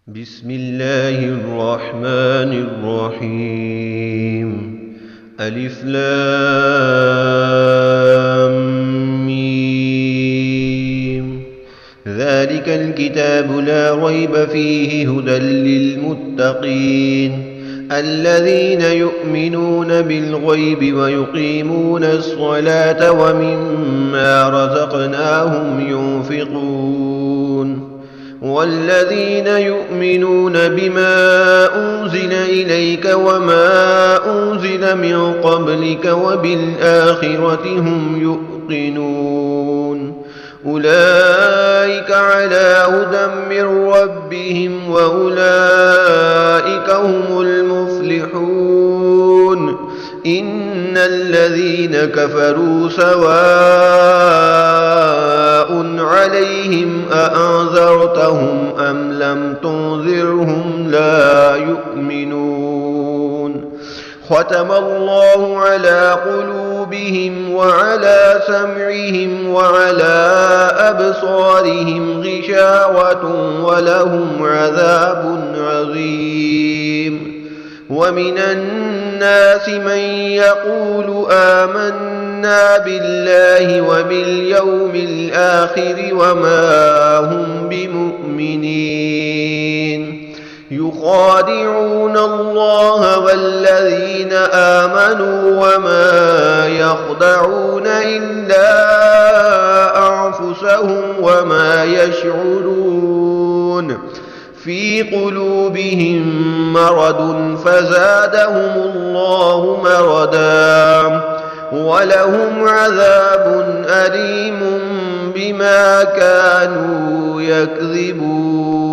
بسم الله الرحمن الرحيم. ألف لام ميم. ذلك الكتاب لا ريب فيه هدى للمتقين الذين يؤمنون بالغيب ويقيمون الصلاة ومما رزقناهم ينفقون والذين يؤمنون بما أنزل إليك وما أنزل من قبلك وبالآخرة هم يوقنون أولئك على هدى من ربهم وأولئك هم المفلحون إن الذين كفروا سواء عليهم أأنذرتهم أم لم تنذرهم لا يؤمنون ختم الله على قلوبهم وعلى سمعهم وعلى أبصارهم غشاوة ولهم عذاب عظيم ومن الناس من يقول آمنا بالله وباليوم الآخر وما هم بمؤمنين يخادعون الله والذين آمنوا وما يخدعون إلا أنفسهم وما يشعرون في قلوبهم مرض فزادهم الله مرضا ولهم عذاب أليم بما كانوا يكذبون.